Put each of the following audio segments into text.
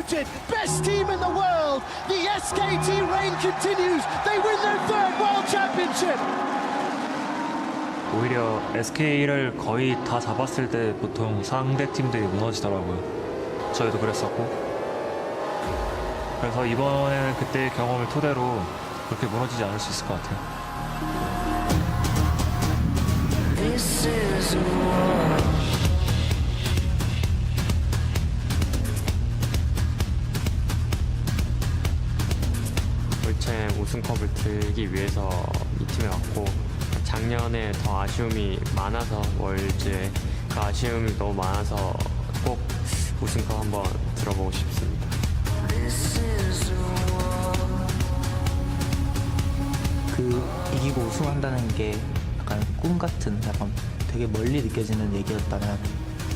undisputed best team in the world. The SKT reign continues. They win their third world championship. 오히려 SK를 거의 다 잡았을 때 보통 상대 팀들이 무너지더라고요. 저희도 그랬었고. 그래서 이번에는 그때의 경험을 토대로 그렇게 무너지지 않을 수 있을 것 같아요. 올챔 우승컵을 들기 위해서 이 팀에 왔고, 작년에 더 아쉬움이 많아서 월즈에 그 아쉬움이 너무 많아서 꼭 우승컵 한번 들어보고 싶습니다. 이기고 우승한다는 게 약간 꿈 같은, 약간 되게 멀리 느껴지는 얘기였다면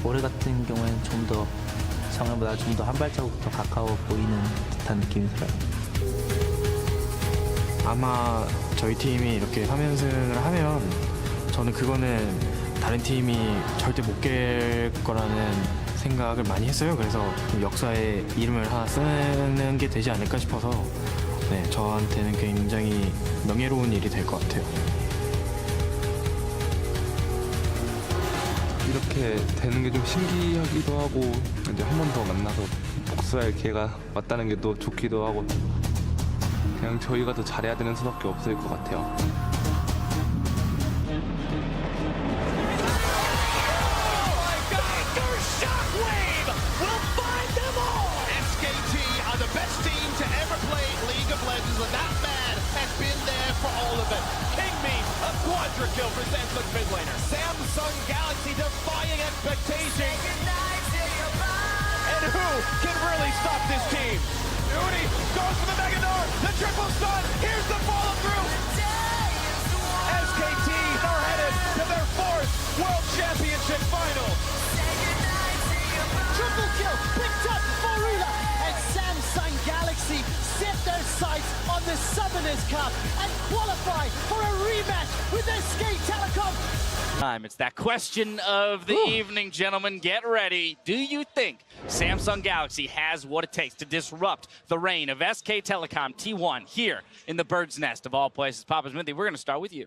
올해 같은 경우에는 좀 더 작년보다 좀 더 한 발자국 더 가까워 보이는 듯한 느낌이 들어요. 아마 저희 팀이 이렇게 3연승을 하면 저는 그거는 다른 팀이 절대 못 깰 거라는 생각을 많이 했어요. 그래서 역사에 이름을 하나 쓰는 게 되지 않을까 싶어서 네, 저한테는 굉장히 명예로운 일이 될 것 같아요. 이렇게 되는 게 좀 신기하기도 하고, 이제 한 번 더 만나서 복수할 기회가 왔다는 게 또 좋기도 하고, 그냥 저희가 더 잘해야 되는 수밖에 없을 것 같아요. Kill for Samsung mid laner. Samsung Galaxy defying expectations. And who can really stop this team? Pwnde goes for the Mega Nord. The triple stun. Here's the follow through. SKT are headed to their fourth World Championship final. Triple kill picked up for Rula. And Samsung Galaxy set their sights on the Summoners Cup and qualify for a rematch with SKT Telecom. It's that question of the evening, gentlemen. Get ready. Do you think Samsung Galaxy has what it takes to disrupt the reign of SK Telecom T1 here in the Bird's Nest of all places? Papa's Minty, we're going to start with you.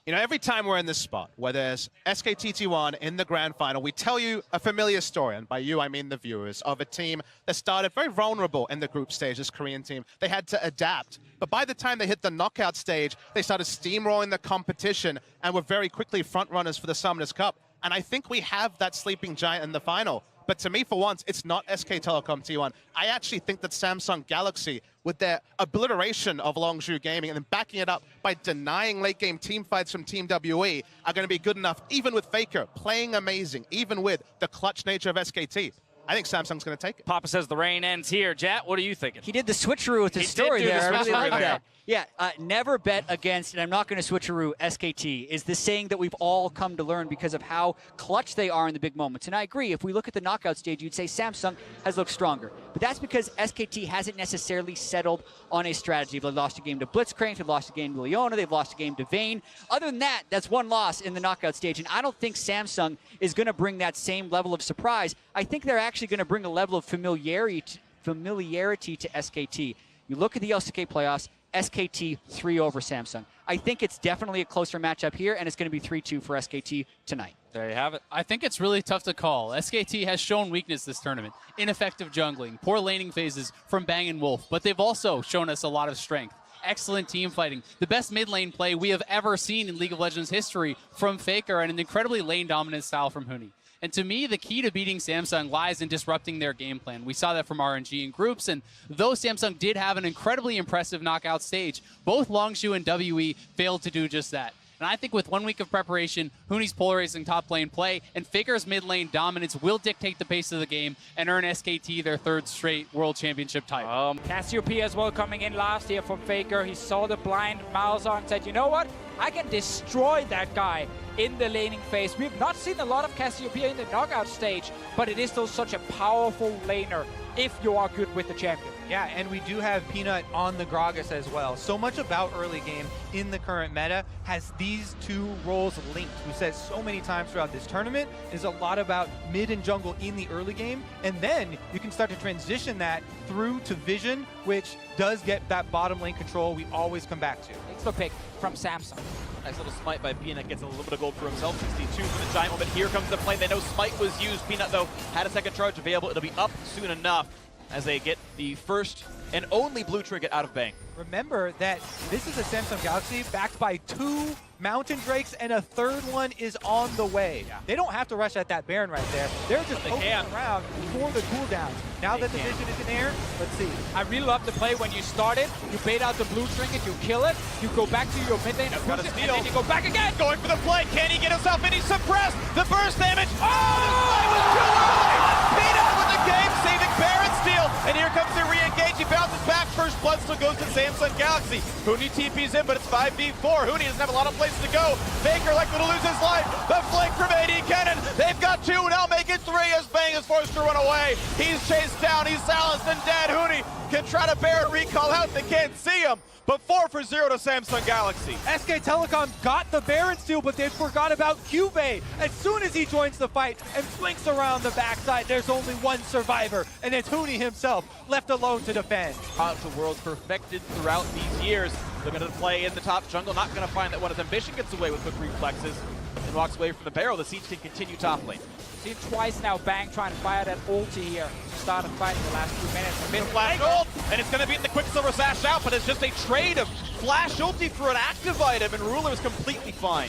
You know, every time we're in this spot, where there's SKT T1 in the grand final, we tell you a familiar story, and by you, I mean the viewers, of a team that started very vulnerable in the group stage, this Korean team. They had to adapt. But by the time they hit the knockout stage, they started steamrolling the competition and were very quickly frontrunners for the Summoners Cup. And I think we have that sleeping giant in the final. But to me, for once, it's not SK Telecom T1. I actually think that Samsung Galaxy, with their obliteration of Longzhu Gaming and then backing it up by denying late-game team fights from Team WE, are going to be good enough, even with Faker playing amazing, even with the clutch nature of SKT. I think Samsung's going to take it. Papa says the reign ends here. Jat, what are you thinking? He did the switcheroo with his story there. I really like that. Yeah, never bet against, and I'm not going to switcheroo, SKT, is the saying that we've all come to learn because of how clutch they are in the big moments. And I agree, if we look at the knockout stage, you'd say Samsung has looked stronger. But that's because SKT hasn't necessarily settled on a strategy. They've lost a game to Blitzcrank, they've lost a game to Leona, they've lost a game to Vayne. Other than that, that's one loss in the knockout stage. And I don't think Samsung is going to bring that same level of surprise. I think they're actually going to bring a level of familiarity to SKT. You look at the LCK playoffs, SKT 3 over Samsung. I think it's definitely a closer matchup here, and it's going to be 3-2 for SKT tonight. There you have it. I think it's really tough to call. SKT has shown weakness this tournament. Ineffective jungling, poor laning phases from Bang & Wolf, but they've also shown us a lot of strength. Excellent team fighting. The best mid lane play we have ever seen in League of Legends history from Faker, and an incredibly lane dominant style from Pwnde. And to me, the key to beating Samsung lies in disrupting their game plan. We saw that from RNG in groups, and though Samsung did have an incredibly impressive knockout stage, both Longzhu and WE failed to do just that. And I think with 1 week of preparation, Pwnde's polarizing top lane play, and Faker's mid lane dominance will dictate the pace of the game and earn SKT their third straight World Championship title. Cassiopeia as well coming in last year from Faker. He saw the blind Malzahn and said, you know what? I can destroy that guy in the laning phase. We've not seen a lot of Cassiopeia in the knockout stage, but it is still such a powerful laner if you are good with the champion. Yeah, and we do have Peanut on the Gragas as well. So much about early game in the current meta has these two roles linked. We said so many times throughout this tournament is a lot about mid and jungle in the early game, and then you can start to transition that through to Vision, which does get that bottom lane control we always come back to. Thanks for pick from Samsung. Nice little smite by Peanut, gets a little bit of gold for himself. 62 for the giant moment. Here comes the play. They know smite was used. Peanut, though, had a second charge available. It'll be up soon enough as they get the first and only blue trinket out of Bang. Remember that this is a Samsung Galaxy backed by 2 Mountain Drakes, and a third one is on the way. Yeah. They don't have to rush at that Baron right there. They're just poking around for the cooldown. Now that the Vision is in air, let's see. I really love the play when you start it, you bait out the blue trinket, you kill it, you go back to your mid lane, Got a and steal. then you go back again. Going for the play. Can he get himself in? He's suppressed. The burst damage. Oh, the play was too early. Peanut with the game, saving Baron steal. And here comes the re-engage. He bounces back. First blood still goes to Samsung Galaxy. Huni TP's in, but it's 5v4. Huni doesn't have a lot of places to go. Faker likely to lose his life. The flank from AD Cannon. They've got 2, now make it 3 as Bang is forced to run away. He's chased down. He's silenced and dead. Huni can try to Baron recall out. They can't see him. But 4-0 to Samsung Galaxy. SK Telecom got the Baron steal, but they forgot about Pwnde. As soon as he joins the fight and flinks around the backside, there's only one survivor, and it's Huni himself, left alone to defend. To worlds perfected throughout these years. Looking to play in the top jungle, not going to find that one as Ambition gets away with quick reflexes and walks away from the barrel. The siege can continue top lane. Seen twice now Bang trying to fire that ulti here. Started fighting the last few minutes. Mid flash ult, and it's going to be in the Quicksilver Sash out, but it's just a trade of flash ulti for an active item, and Ruler is completely fine.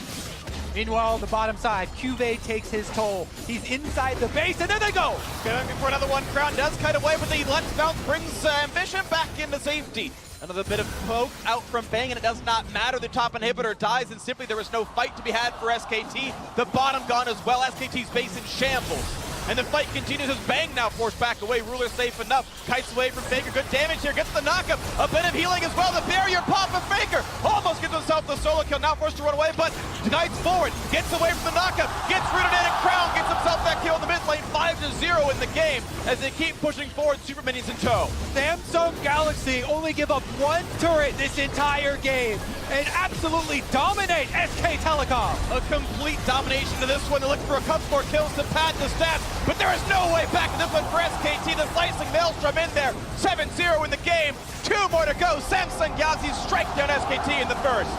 Meanwhile, on the bottom side, Pwnde takes his toll. He's inside the base, and there they go! Going for another one. Crown does kite away, but the Let's Bounce brings Ambition back into safety. Another bit of poke out from Bang, and it does not matter. The top inhibitor dies, and simply there is no fight to be had for SKT. The bottom gone as well. SKT's base in shambles. And the fight continues as Bang now forced back away. Ruler safe enough. Kites away from Faker. Good damage here. Gets the knockup. A bit of healing as well. The barrier pop of Faker. Almost gets himself the solo kill. Now forced to run away, but kites forward. Gets away from the knockup. Gets rooted in, and Crown gets himself that kill in the mid lane. 5-0 in the game as they keep pushing forward. Super Minions in tow. Samsung Galaxy only give up 1 turret this entire game and absolutely dominate SK Telecom. A complete domination to this one. They look for a couple more kills to pad the stats, but there is no way back to this one for SKT. The slicing Maelstrom in there. 7-0 in the game. 2 more to go. Samsung Galaxy strike down SKT in the first.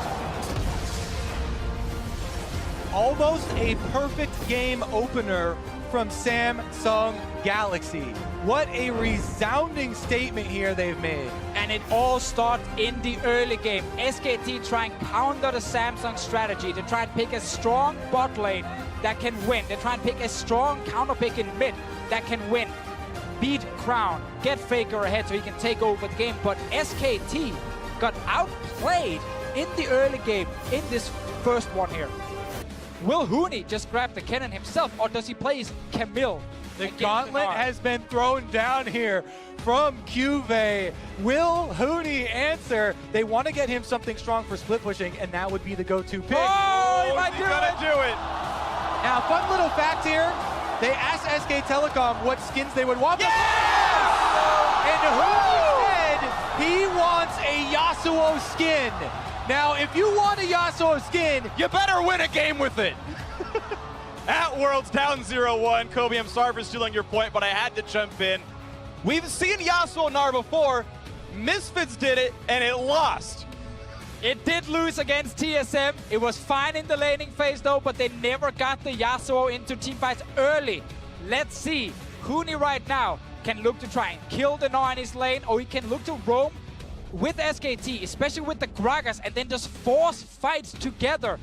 Almost a perfect game opener from Samsung Galaxy. What a resounding statement here they've made. And it all starts in the early game. SKT trying to counter the Samsung strategy. They try and pick a strong bot lane that can win. They try and pick a strong counter pick in mid that can win. Beat Crown, get Faker ahead so he can take over the game. But SKT got outplayed in the early game in this first one here. Will Huni just grab the cannon himself, or does he play Camille? The gauntlet has been thrown down here from Pwnde. Will Huni answer? They want to get him something strong for split pushing, and that would be the go-to pick. Oh, he might do it. Now, fun little fact here. They asked SK Telecom what skins they would want. Yes! And Huni said he wants a Yasuo skin. Now, if you want a Yasuo skin, you better win a game with it. At Worlds, down 0-1. Kobe, I'm sorry for stealing your point, but I had to jump in. We've seen Yasuo Nar before. Misfits did it, and it lost. It did lose against TSM. It was fine in the laning phase, though, but they never got the Yasuo into teamfights early. Let's see. Huni right now can look to try and kill the Gnar in his lane, or he can look to roam with SKT, especially with the Gragas, and then just force fights together.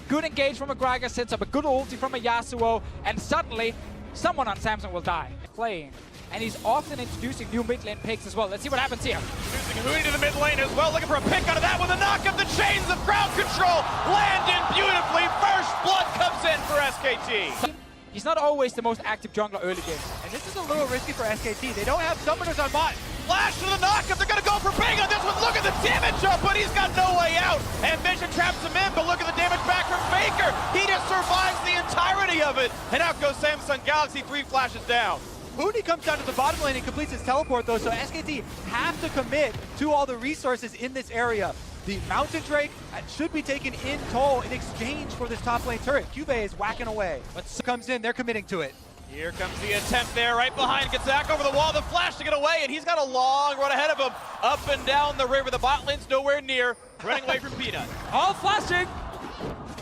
Good engage from a Gragas, sets up a good ulti from a Yasuo, and suddenly someone on Samsung will die. Playing. And he's often introducing new mid lane picks as well. Let's see what happens here. Introducing Huni to the mid lane as well, looking for a pick out of that with a knock up. The chains of crowd control land in beautifully. First blood comes in for SKT. He's not always the most active jungler early game. and this is a little risky for SKT. They don't have summoners on bot. Flash to the knockup. They're going to go for Bang on this one. Look at the damage. matchup, but he's got no way out. Ambition traps him in, but look at the damage back from Faker. He just survives the entirety of it. And out goes Samsung Galaxy, 3 flashes down. Pwnde comes down to the bottom lane and completes his teleport though, so SKT have to commit to all the resources in this area. The Mountain Drake should be taken in toll in exchange for this top lane turret. Pwnde is whacking away. But comes in, they're committing to it. Here comes the attempt there, right behind, gets back over the wall, the flash to get away, and he's got a long run ahead of him. Up and down the river, the bot lane's nowhere near, running away from Pwnde. All flashing.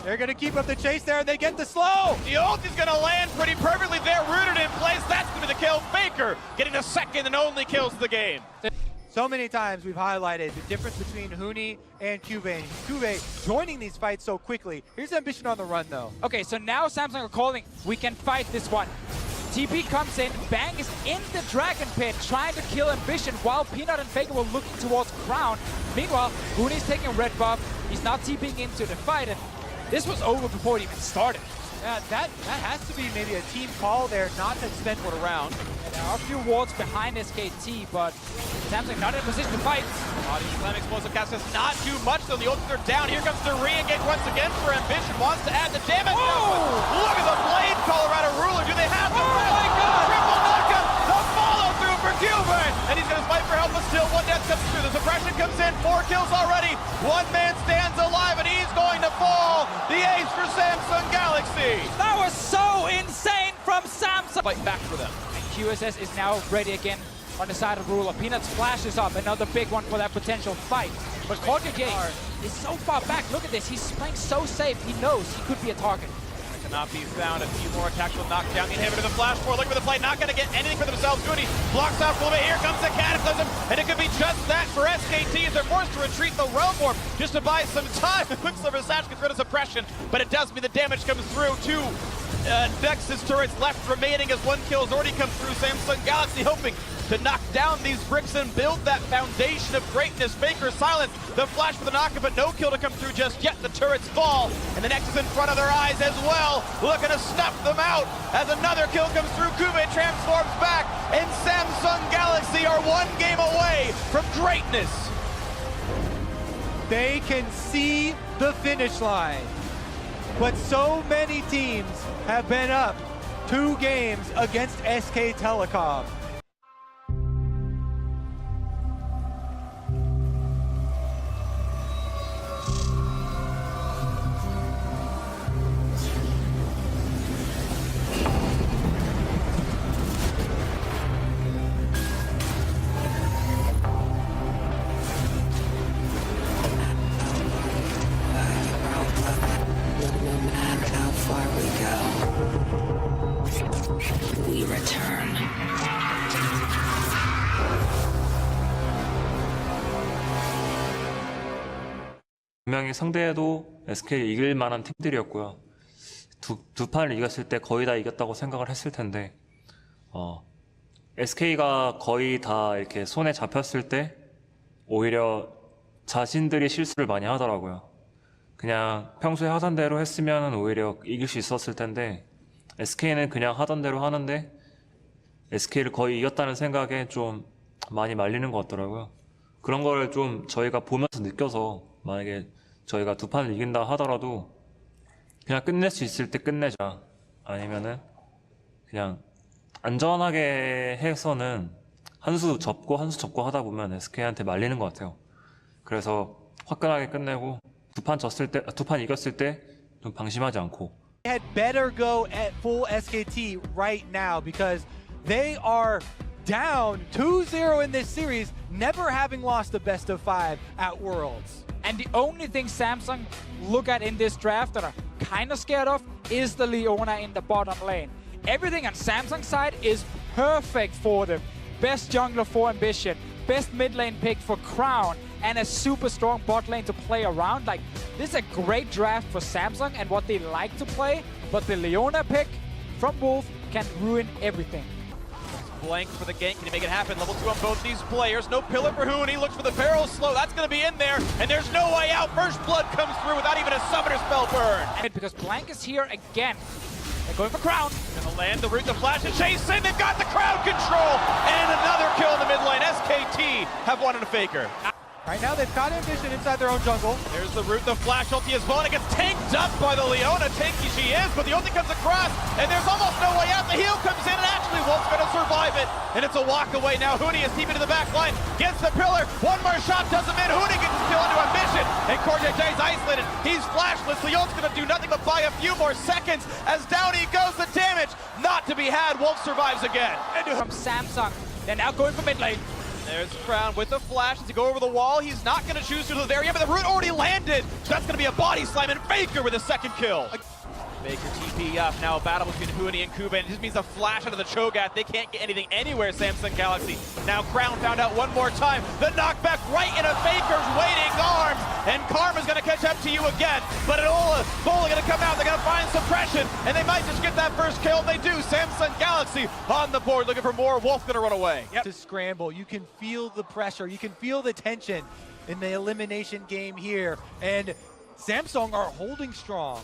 They're gonna keep up the chase there, and they get the slow. The ult is gonna land pretty perfectly there, rooted in place. That's gonna be the kill. Faker getting the second and only kills of the game. So many times we've highlighted the difference between Pwnde and Pwnde, and Pwnde joining these fights so quickly. Here's Ambition on the run though. Okay, so now Samsung are calling, we can fight this one. TP comes in, Bang is in the Dragon Pit trying to kill Ambition while Peanut and Faker were looking towards Crown. Meanwhile, Pwnde is taking red buff, he's not TPing into the fight, and this was over before it even started. Yeah, that has to be maybe a team call there, not to spend one around. And there are a few wards behind SKT, but Samsung not in a position to fight. Body slam, explosive cast does not do much though. The ults are down. Here comes the re-engage once again for Ambition. Wants to add the damage. Oh! Look at the blade Colorado ruler. Do they have the Oh my God! triple knockup? The follow through for Pwnde, and he's gonna fight for help, but still one death comes through. The suppression comes in. 4 kills already. One man stands alive, and he's going to fall. The ace for Samsung Galaxy. That was so insane from Samsung. Fight back for them. And QSS is now ready again on the side of Ruler. Peanuts flashes up, another big one for that potential fight. But Cordia is so far back. Look at this, he's playing so safe. He knows he could be a target. Cannot be found. A few more attacks will knock down the inhibitor. The flash forward, looking for the play, not going to get anything for themselves. Goody blocks out for a little bit. Here comes the Cataclysm, and it could be just that for SKT as they're forced to retreat the Realm Warp just to buy some time. Quicksilver Sash gets rid of suppression, but it does mean the damage comes through to Nexus turrets left remaining as 1 kill has already come through. Samsung Galaxy hoping to knock down these bricks and build that foundation of greatness. Faker silence, the flash for the knockup, but no kill to come through just yet. The turrets fall, and the Nexus in front of their eyes as well, looking to snuff them out as another kill comes through. Kube transforms back, and Samsung Galaxy are 1 game away from greatness. They can see the finish line, but so many teams have been up 2 games against SK Telecom. 분명히 상대도 SK 이길 만한 팀들이었고요. 두 판을 이겼을 때 거의 다 이겼다고 생각을 했을 텐데 SK가 거의 다 이렇게 손에 잡혔을 때 오히려 자신들이 실수를 많이 하더라고요. 그냥 평소에 하던 대로 했으면 오히려 이길 수 있었을 텐데 SK는 그냥 하던 대로 하는데 SK를 거의 이겼다는 생각에 좀 많이 말리는 것 같더라고요. 그런 걸 좀 저희가 보면서 느껴서 만약에 저희가 2 판을 이긴다 하더라도 그냥 끝낼 수 있을 때 끝내자, 아니면은 그냥 안전하게 해서는 한 수 접고 하다 보면 SK한테 말리는 것 같아요. 그래서 화끈하게 끝내고 2판 이겼을 때 좀 방심하지 않고. Had better go at full SKT right now because they are down 2-0 in this series, never having lost the best of 5 at Worlds. And the only thing Samsung look at in this draft that are kind of scared of is the Leona in the bottom lane. Everything on Samsung's side is perfect for them. Best jungler for Ambition, best mid lane pick for Crown, and a super strong bot lane to play around. Like, this is a great draft for Samsung and what they like to play, but the Leona pick from Wolf can ruin everything. Blank for the gank. Can he make it happen? Level 2 on both these players. No pillar for Pwnde. Looks for the barrel slow. That's going to be in there. And there's no way out. First blood comes through without even a summoner spell burn. Because Blank is here again. They're going for Crown. Gonna land the root, the flash, and chase in. They've got the crowd control. And another kill in the mid lane. SKT have won on a Faker. Right now, they've got Ambition inside their own jungle. There's the root, the flash ulti as well, and it gets tanked up by the Leona. Tanky she is, but the ulti comes across, and there's almost no way out. The heal comes in, and actually Wolf's gonna survive it. And it's a walk away now. Huni is deep into the back line, gets the pillar. One more shot doesn't in. Huni gets his kill into Ambition, and Corjay's isolated. He's flashless. The ult's gonna do nothing but buy a few more seconds as down he goes. The damage not to be had. Wolf survives again. From Samsung, they're now going for mid lane. There's Crown with the flash to go over the wall. He's not going to choose to the very end, but the root already landed. So that's going to be a body slam, and Faker with a second kill. Faker TP up. Now a battle between Huni and Kuba, and it just means a flash out of the Cho'Gath. They can't get anything anywhere, Samsung Galaxy. Now Crown found out one more time. The knockback right into Faker's waiting arms, and Karma's going to catch up to you again. But Enola fully going to come out. They're going to find suppression, and they might just get that first kill. And they do. Samsung Galaxy on the board looking for more. Wolf going to run away. To scramble, you can feel the pressure, you can feel the tension in the elimination game here, and Samsung are holding strong.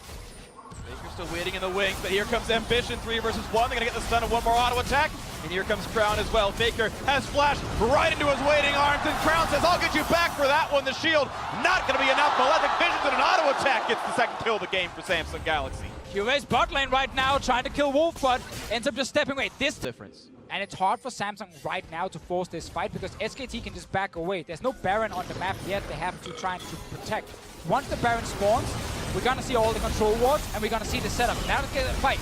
Faker's still waiting in the wings, but here comes Ambition, 3 versus 1. They're gonna get the stun of one more auto attack, and here comes Crown as well. Faker has flashed right into his waiting arms, and Crown says, I'll get you back for that one. The shield not gonna be enough. Malefic Visions and an auto attack gets the second kill of the game for Samsung Galaxy. QA's bot lane right now, trying to kill Wolf, but ends up just stepping away. This difference. And it's hard for Samsung right now to force this fight because SKT can just back away. There's no Baron on the map yet. They have to try to protect. Once the Baron spawns, we're gonna see all the control wards, and we're gonna see the setup. Now let's get a fight.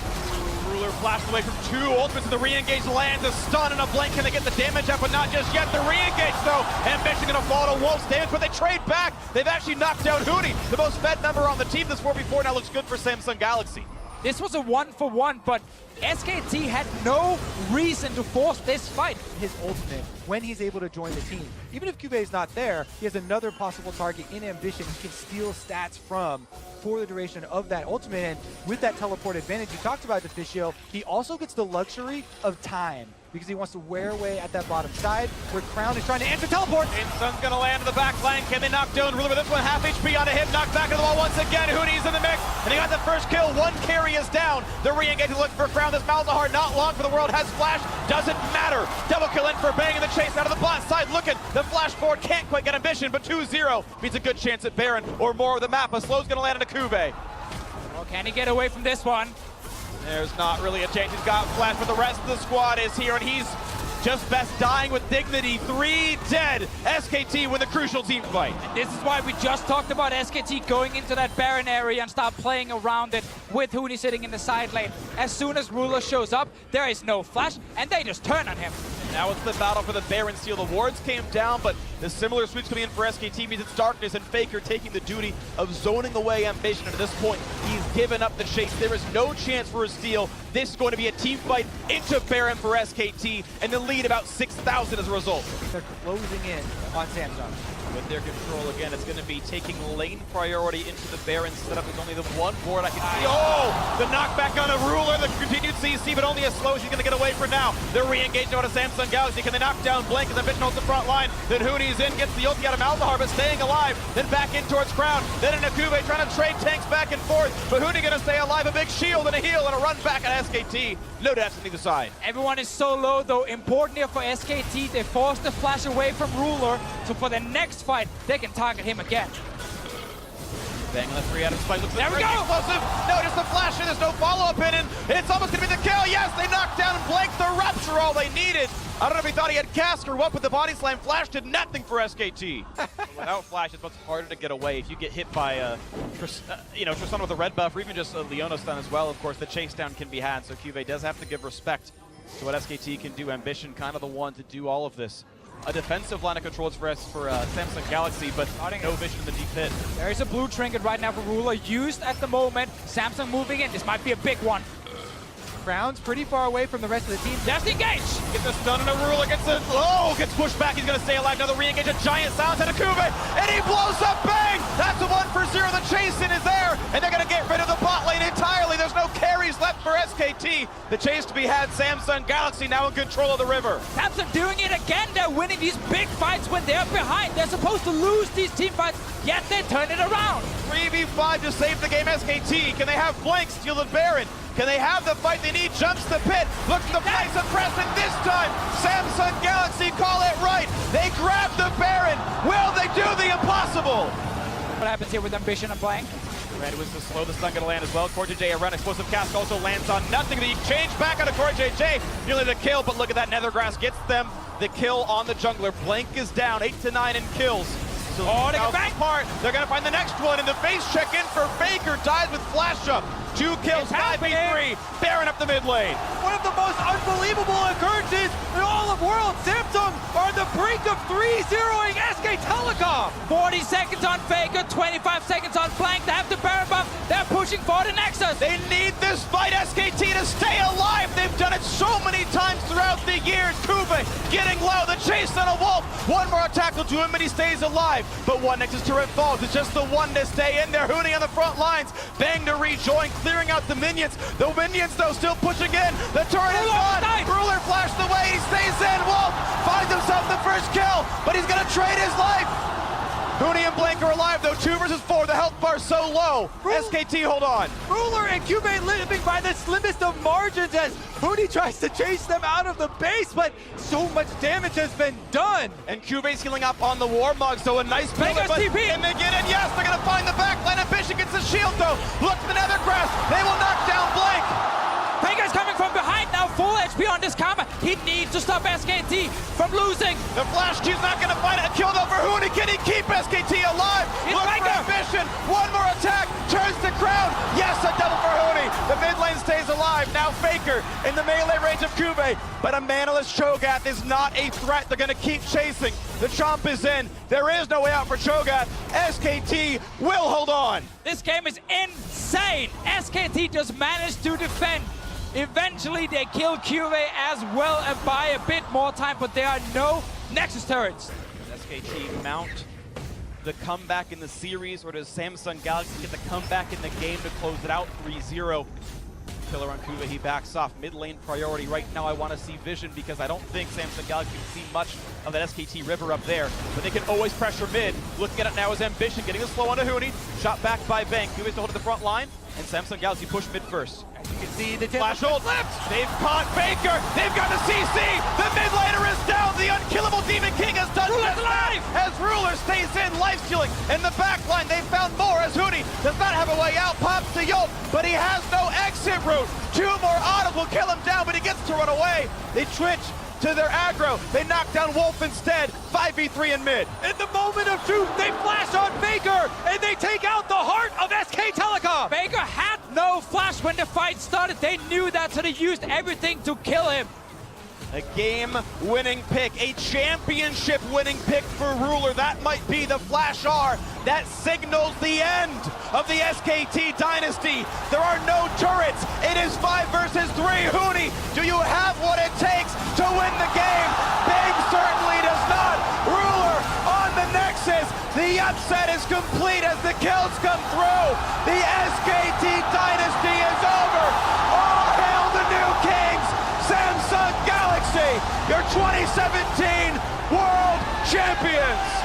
Ruler flashed away from 2 ultimates, and the re-engage lands a stun and a blink. Can they get the damage up? But not just yet. The re-engage, though. Ambition gonna fall to Wolf's damage, but they trade back. They've actually knocked down Huni. The most fed member on the team this 4v4 now looks good for Samsung Galaxy. This was a 1-for-1, but SKT had no reason to force this fight. His ultimate, when he's able to join the team, even if Cube is not there, he has another possible target in Ambition he can steal stats from for the duration of that ultimate. And with that teleport advantage you talked about, Deficio, he also gets the luxury of time because he wants to wear away at that bottom side where Crown is trying to answer teleport. Insung's gonna land in the back line. Can they knock down Ruler with this one? Half HP on a hit, knocked back into the wall once again. Huni's in the mix, and he got the first kill. One carry is down. The re-engage is looking for Crown. This Malzahar not long for the world. Has flash, doesn't matter. Double kill in for Bang in the chase out of the bot side. Looking, the flash forward can't quite get Ambition, but 2-0 means a good chance at Baron or more of the map. A slow's gonna land into Kube. Well, can he get away from this one? There's not really a chance. He's got flash, but the rest of the squad is here, and he's just best dying with dignity. 3 dead. SKT win the crucial team fight. And this is why we just talked about SKT going into that Baron area and start playing around it with Huni sitting in the side lane. As soon as Ruler shows up, there is no flash, and they just turn on him. Now it's the battle for the Baron Seal. The wards came down, but the similar sweeps coming in for SKT means it's Darkness and Faker taking the duty of zoning away Ambition. And at this point, he's given up the chase. There is no chance for a steal. This is going to be a team fight into Baron for SKT, and the lead about 6,000 as a result. They're closing in on Samsung. With their control again, it's going to be taking lane priority into the Baron setup. There's only the one board I can see. Oh, the knockback on a Ruler, the continued CC, but only as slow as he's going to get away for now. They're re-engaged out of Samsung Galaxy. Can they knock down Blank as Ambition holds the front line? Then Huni's in, gets the ulti out of Malzahar, but staying alive. Then back in towards Crown. Then into Kube trying to trade tanks back and forth. But Huni going to stay alive. A big shield and a heal and a run back at SKT. No deaths on either side. Everyone is so low, though. Important here for SKT. They forced the flash away from Ruler, so for the next fight, they can target him again. Bang on the 3 out of spike. Looks there we go! Explosive. No, just a flash, and there's no follow-up in it. It's almost going to be the kill. Yes, they knocked down Blank. The Rupture, all they needed. I don't know if he thought he had cast or what, but the body slam flash did nothing for SKT. Without flash, it's much harder to get away. If you get hit by Tristan with a red buff, or even just a Leona stun as well, of course, the chase down can be had. So Cube does have to give respect to what SKT can do. Ambition kind of the one to do all of this. A defensive line of controls for Samsung Galaxy, but no vision in the deep pit. There is a blue trinket right now for Ruler, used at the moment. Samsung moving in. This might be a big one. Crown's pretty far away from the rest of the team. Just engage! Gets the stun and a Ruler, gets pushed back. He's going to stay alive. Another re-engage, a giant silence at a Kube, and he blows up Bang! That's a 1-for-0. The chase-in is there, and they're going to get rid of the bot lane entirely. There's no carries left for SKT. The chase to be had, Samsung Galaxy now in control of the river. Samsung doing it again. They're winning these big fights when they're behind. They're supposed to lose these team fights, yet they turn it around. 3v5 to save the game, SKT. Can they have Blank steal the Baron? Can they have the fight they need? Jumps the pit, looks to place a press, and this time, Samsung Galaxy call it right. They grab the Baron. Will they do the impossible? What happens here with Ambition and Blank? Red was to slow the stun gonna land as well. Corey JJ, a run explosive cast also lands on nothing. The exchange back out of Corey JJ. Nearly the kill, but look at that, Nethergrass gets them the kill on the jungler. Blank is down, 8 to 9 in kills. So they get back. Apart. They're gonna find the next one, and the face check in for Faker dies with flash up. 2 kills, 5v3. Baron up the mid lane. One of the most unbelievable occurrences in all of Worlds. Samsung are on the brink of 3-0ing SK Telecom. 40 seconds on Faker, 25 seconds on Blank. They have the Baron buff. They're pushing for the Nexus. They need this fight, SKT, to stay alive. They've done it so many times throughout the years. Kube getting low, the chase on a wolf. One more attack will do him, and he stays alive. But one Nexus turret falls. It's just the one to stay in there. Huni on the front lines. Bang to rejoin, clearing out the minions. The minions, though, still pushing in. The turret is gone. Ruler flashed away. He stays in. Wolf finds himself the first kill, but he's going to trade his life. Huni and Blank are alive, though. 2 versus 4. The health bar's so low. SKT, hold on. Ruler and Cube living by the slimmest of margins as Huni tries to chase them out of the base, but so much damage has been done. And Cube's healing up on the Warmog, so a nice build. Vegas TP. And they get in, yes, they're going to find the backline. Ambition gets the shield, though. Look to the Nethergrass. They will knock down Blank. Faker's coming from behind now, full HP on this combo. He needs to stop SKT from losing. The flash Q's not going to find a kill, though, for Huni. Can he keep SKT alive? It's Look for Faker. Ambition. One more attack. Turns the crown. Yes, a double for Huni. The mid lane stays alive. Now Faker in the melee range of Kube. But a manaless Cho'Gath is not a threat. They're going to keep chasing. The chomp is in. There is no way out for Cho'Gath. SKT will hold on. This game is insane. SKT just managed to defend. Eventually, they kill Cube as well and buy a bit more time, but there are no Nexus turrets. SKT mount the comeback in the series, or does Samsung Galaxy get the comeback in the game to close it out 3-0? Killer on Kuva, he backs off. Mid lane priority right now. I want to see vision because I don't think Samsung Galaxy can see much of that SKT river up there. But they can always pressure mid. Looking at it now is Ambition, getting the slow onto Huni. Shot back by Bang. Kuva's to hold at the front line, and Samsung Galaxy push mid first. You can see the Flash ult. They've caught Faker. They've got the CC. The mid laner is down. The unkillable Demon King has done just that. As Ruler stays in, life stealing. In the back line, they found more as Huni does not have a way out. Pops to Yolt, but he has no exit route. 2 more autos will kill him down, but he gets to run away. They twitch to their aggro. They knock down Wolf instead. 5v3 in mid. In the moment of truth, they flash on Faker, and they take out the heart of SK Telecom. Faker had no flash when the fight started. They knew that, so they used everything to kill him. A game-winning pick, a championship-winning pick for Ruler. That might be the Flash R that signals the end of the SKT dynasty. There are no turrets. It is 5 versus 3. Huni, do you have what it takes to win the game? Big certainly does not. Ruler on the Nexus. The upset is complete as the kills come through. The SKT dynasty is over. All hail the new kings. Samsung Galaxy, your 2017 World Champions!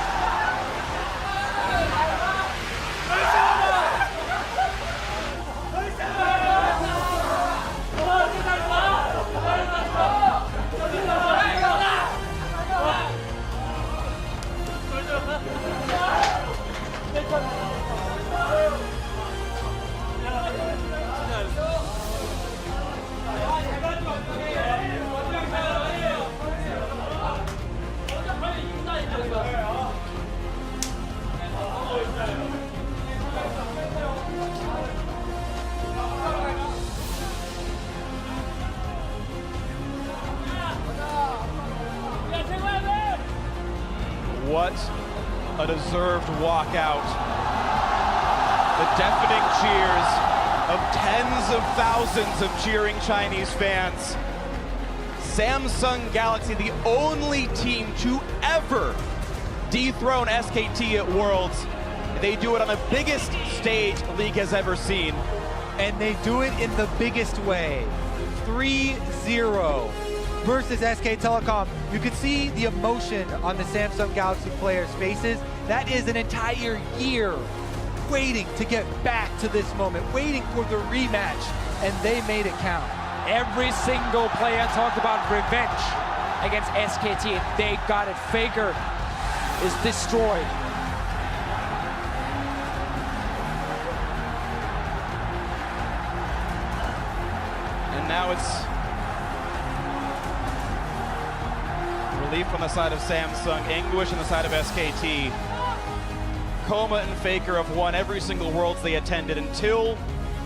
What a deserved walkout. The deafening cheers of tens of thousands of cheering Chinese fans. Samsung Galaxy, the only team to ever dethrone SKT at Worlds. They do it on the biggest stage the league has ever seen. And they do it in the biggest way. 3-0 versus SK Telecom. You can see the emotion on the Samsung Galaxy players' faces. That is an entire year waiting to get back to this moment, waiting for the rematch. and they made it count. Every single player talked about revenge against SKT. They got it. Faker is destroyed. And now it's relief on the side of Samsung, anguish on the side of SKT. Coma and Faker have won every single Worlds they attended until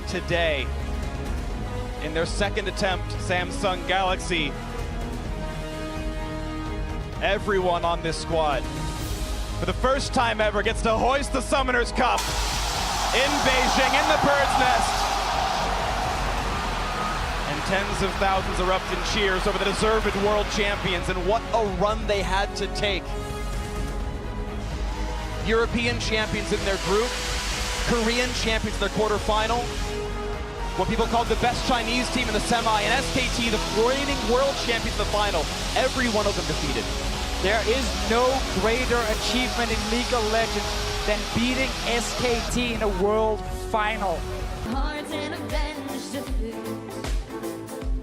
today. In their second attempt, Samsung Galaxy, everyone on this squad, for the first time ever, gets to hoist the Summoners Cup in Beijing, in the Bird's Nest. And tens of thousands erupt in cheers over the deserved world champions, and what a run they had to take. European champions in their group, Korean champions in their quarterfinal, what people called the best Chinese team in the semi, and SKT, the reigning world champions in the final. Every one of them defeated. There is no greater achievement in League of Legends than beating SKT in a world final. Hearts and avenge defeat.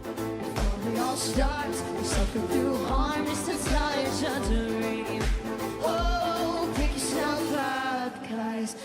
Before we all start, we suffer through harm just to tell each other. Oh, pick yourself up, guys.